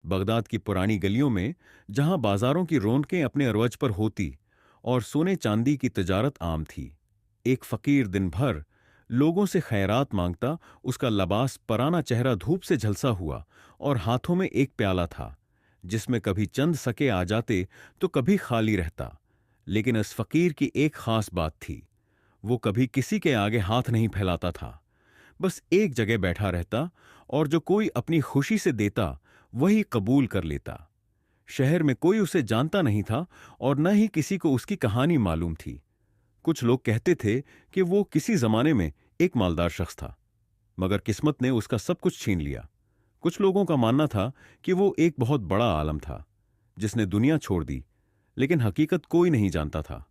Baghdad की पुरानी गलियों में, जहां बाजारों की रौनकें अपने अरवज पर होती और सोने चांदी की तिजारत आम थी, एक फकीर दिन भर लोगों से खैरात मांगता। उसका लबास पराना चेहरा धूप से झलसा हुआ और हाथों में एक प्याला था जिसमें कभी चंद सके आ जाते तो कभी खाली रहता। लेकिन इस फकीर की एक खास बात थी, वो कभी किसी के आगे हाथ नहीं फैलाता था। बस एक जगह बैठा रहता और जो कोई अपनी खुशी से देता वही कबूल कर लेता। शहर में कोई उसे जानता नहीं था और न ही किसी को उसकी कहानी मालूम थी। कुछ लोग कहते थे कि वो किसी जमाने में एक मालदार शख्स था, मगर किस्मत ने उसका सब कुछ छीन लिया। कुछ लोगों का मानना था कि वो एक बहुत बड़ा आलम था जिसने दुनिया छोड़ दी, लेकिन हकीकत कोई नहीं जानता था।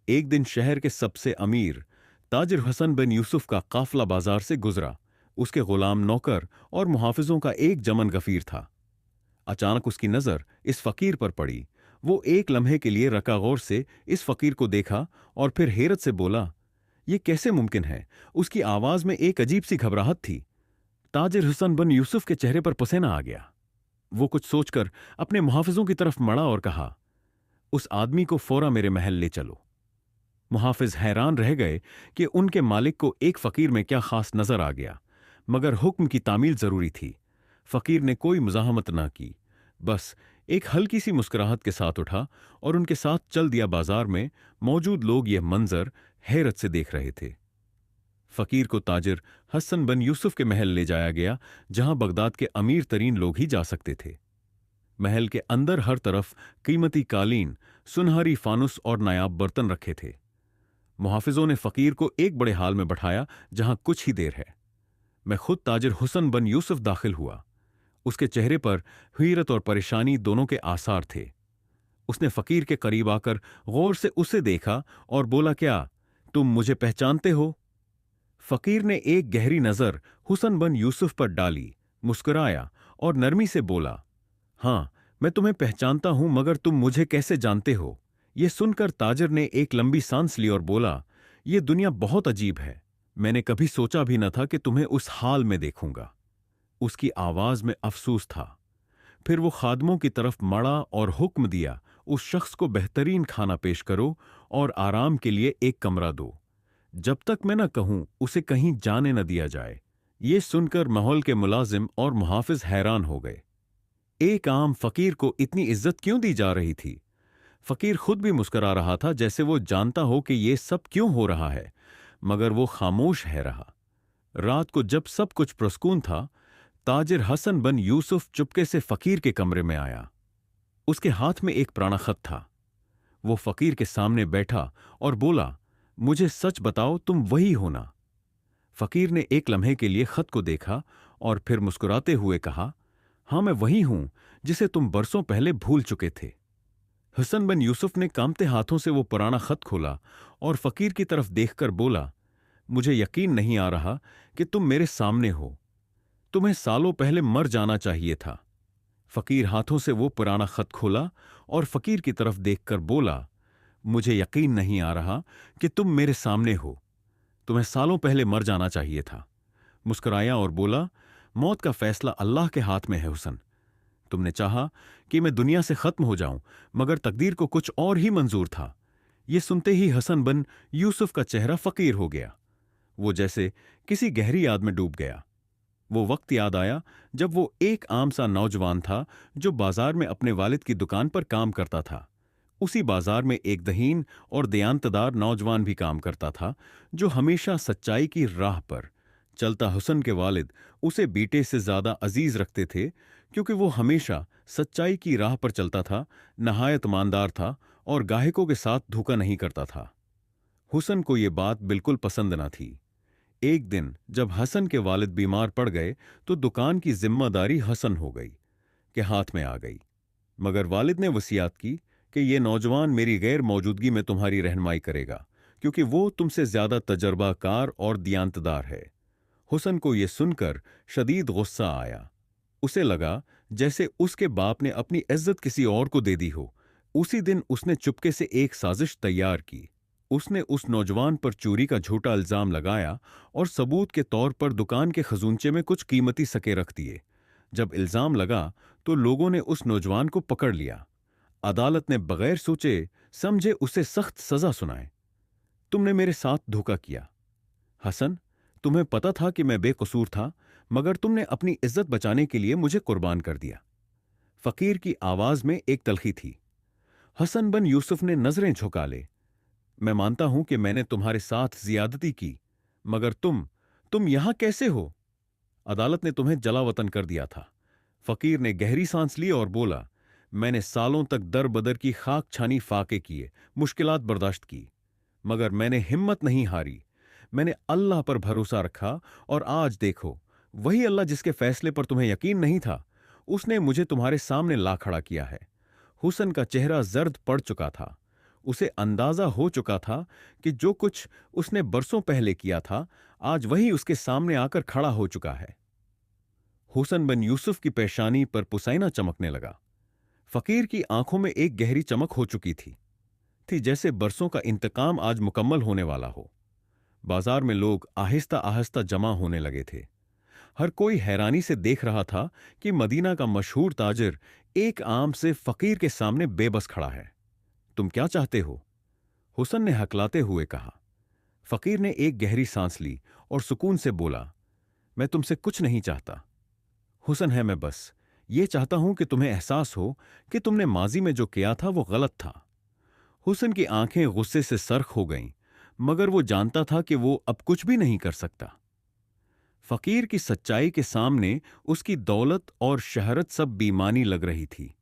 एक दिन शहर के सबसे अमीर ताजिर हसन बिन यूसुफ का काफला बाजार से गुजरा। उसके गुलाम नौकर और मुहाफिजों का एक जमन गफीर था। अचानक उसकी नजर इस फकीर पर पड़ी। वो एक लम्हे के लिए रकागौर से इस फकीर को देखा और फिर हैरत से बोला, यह कैसे मुमकिन है? उसकी आवाज में एक अजीब सी घबराहट थी। ताजिर हुसैन बिन यूसुफ के चेहरे पर पसीना आ गया। वो कुछ सोचकर अपने मुहाफिजों की तरफ मड़ा और कहा, उस आदमी को फौरा मेरे महल ले चलो। मुहाफिज हैरान रह गए कि उनके मालिक को एक फकीर में क्या खास नजर आ गया, मगर हुक्म की तामील जरूरी थी। फकीर ने कोई मुजाहमत ना की, बस एक हल्की सी मुस्कुराहट के साथ उठा और उनके साथ चल दिया। बाजार में मौजूद लोग यह मंजर हैरत से देख रहे थे। फकीर को ताजिर हसन बिन यूसुफ के महल ले जाया गया, जहां बगदाद के अमीर तरीन लोग ही जा सकते थे। महल के अंदर हर तरफ कीमती कालीन, सुनहरी फानुस और नायाब बर्तन रखे थे। मुहाफिजों ने फकीर को एक बड़े हाल में बैठाया जहां कुछ ही देर है मैं खुद ताजिर हुसन बिन यूसुफ दाखिल हुआ। उसके चेहरे पर हैरत और परेशानी दोनों के आसार थे। उसने फकीर के करीब आकर गौर से उसे देखा और बोला, क्या तुम मुझे पहचानते हो? फकीर ने एक गहरी नजर हुसन बिन यूसुफ पर डाली, मुस्कुराया और नरमी से बोला, हां, मैं तुम्हें पहचानता हूं, मगर तुम मुझे कैसे जानते हो? यह सुनकर ताजिर ने एक लंबी सांस ली और बोला, यह दुनिया बहुत अजीब है। मैंने कभी सोचा भी न था कि तुम्हें उस हाल में देखूंगा। उसकी आवाज में अफसोस था। फिर वो खादमों की तरफ मड़ा और हुक्म दिया, उस शख्स को बेहतरीन खाना पेश करो और आराम के लिए एक कमरा दो। जब तक मैं न कहूं उसे कहीं जाने न दिया जाए। ये सुनकर महल के मुलाजिम और मुहाफिज हैरान हो गए। एक आम फकीर को इतनी इज्जत क्यों दी जा रही थी? फकीर खुद भी मुस्कुरा रहा था, जैसे वो जानता हो कि ये सब क्यों हो रहा है, मगर वो खामोश है रहा। रात को जब सब कुछ पुरस्कून था, ताजिर हसन बिन यूसुफ चुपके से फकीर के कमरे में आया। उसके हाथ में एक पुराना खत था। वो फकीर के सामने बैठा और बोला, मुझे सच बताओ, तुम वही हो ना? फकीर ने एक लम्हे के लिए खत को देखा और फिर मुस्कुराते हुए कहा, हां, मैं वही हूं जिसे तुम बरसों पहले भूल चुके थे। हुसन बिन यूसुफ ने कांपते हाथों से वो पुराना खत खोला और फकीर की तरफ देखकर बोला, मुझे यकीन नहीं आ रहा कि तुम मेरे सामने हो। तुम्हें सालों पहले मर जाना चाहिए था। फकीर हाथों से वो पुराना खत खोला और फकीर की तरफ देखकर बोला, मुझे यकीन नहीं आ रहा कि तुम मेरे सामने हो। तुम्हें सालों पहले मर जाना चाहिए था। मुस्कुराया और बोला, मौत का फैसला अल्लाह के हाथ में है हुसन। तुमने चाहा कि मैं दुनिया से खत्म हो जाऊं, मगर तकदीर को कुछ और ही मंजूर था। यह सुनते ही हसन बिन यूसुफ का चेहरा फकीर हो गया। वो जैसे किसी गहरी याद में डूब गया। वो वक्त याद आया जब वो एक आम सा नौजवान था जो बाजार में अपने वालिद की दुकान पर काम करता था। उसी बाजार में एक दहीन और दयानतदार नौजवान भी काम करता था, जो हमेशा सच्चाई की राह पर चलता। हुसन के वालिद उसे बेटे से ज्यादा अजीज रखते थे, क्योंकि वो हमेशा सच्चाई की राह पर चलता था, नहायत ईमानदार था और गाहकों के साथ धोखा नहीं करता था। हुसन को ये बात बिल्कुल पसंद न थी। एक दिन जब हसन के वालिद बीमार पड़ गए तो दुकान की जिम्मेदारी हसन हो गई के हाथ में आ गई। मगर वालिद ने वसीयत की कि ये नौजवान मेरी गैर मौजूदगी में तुम्हारी रहनुमाई करेगा, क्योंकि वो तुमसे ज्यादा तजर्बाकार और दियानतदार है। हुसन को यह सुनकर शदीद गुस्सा आया। उसे लगा जैसे उसके बाप ने अपनी इज्जत किसी और को दे दी हो। उसी दिन उसने चुपके से एक साजिश तैयार की। उसने उस नौजवान पर चोरी का झूठा इल्जाम लगाया और सबूत के तौर पर दुकान के खजूंचे में कुछ कीमती सके रख दिए। जब इल्जाम लगा तो लोगों ने उस नौजवान को पकड़ लिया। अदालत ने बगैर सोचे समझे उसे सख्त सजा सुनाए। तुमने मेरे साथ धोखा किया हसन, तुम्हें पता था कि मैं बेकसूर था, मगर तुमने अपनी इज्जत बचाने के लिए मुझे कुर्बान कर दिया। फकीर की आवाज में एक तलखी थी। हसन बन यूसुफ ने नजरें झुका ले। मैं मानता हूं कि मैंने तुम्हारे साथ जियादती की, मगर तुम यहां कैसे हो? अदालत ने तुम्हें जलावतन कर दिया था। फकीर ने गहरी सांस ली और बोला, मैंने सालों तक दर बदर की खाक छानी फाके किए, मुश्किलात बर्दाश्त की, मगर मैंने हिम्मत नहीं हारी। मैंने अल्लाह पर भरोसा रखा, और आज देखो, वही अल्लाह जिसके फैसले पर तुम्हें यकीन नहीं था, उसने मुझे तुम्हारे सामने ला खड़ा किया है। हुसन का चेहरा जर्द पड़ चुका था। उसे अंदाजा हो चुका था कि जो कुछ उसने बरसों पहले किया था, आज वही उसके सामने आकर खड़ा हो चुका है। हुसन बिन यूसुफ की पेशानी पर पुसैना चमकने लगा। फकीर की आंखों में एक गहरी चमक हो चुकी थी जैसे बरसों का इंतकाम आज मुकम्मल होने वाला हो। बाजार में लोग आहिस्ता आहिस्ता जमा होने लगे थे। हर कोई हैरानी से देख रहा था कि मदीना का मशहूर ताजिर एक आम से फकीर के सामने बेबस खड़ा है। तुम क्या चाहते हो? हुसन ने हकलाते हुए कहा। फकीर ने एक गहरी सांस ली और सुकून से बोला, मैं तुमसे कुछ नहीं चाहता हुसन, है मैं बस ये चाहता हूं कि तुम्हें एहसास हो कि तुमने माजी में जो किया था वो गलत था। हुसन की आंखें गुस्से से सर्ख हो गईं, मगर वो जानता था कि वो अब कुछ भी नहीं कर सकता। फकीर की सच्चाई के सामने उसकी दौलत और शहरत सब बेईमानी लग रही थी।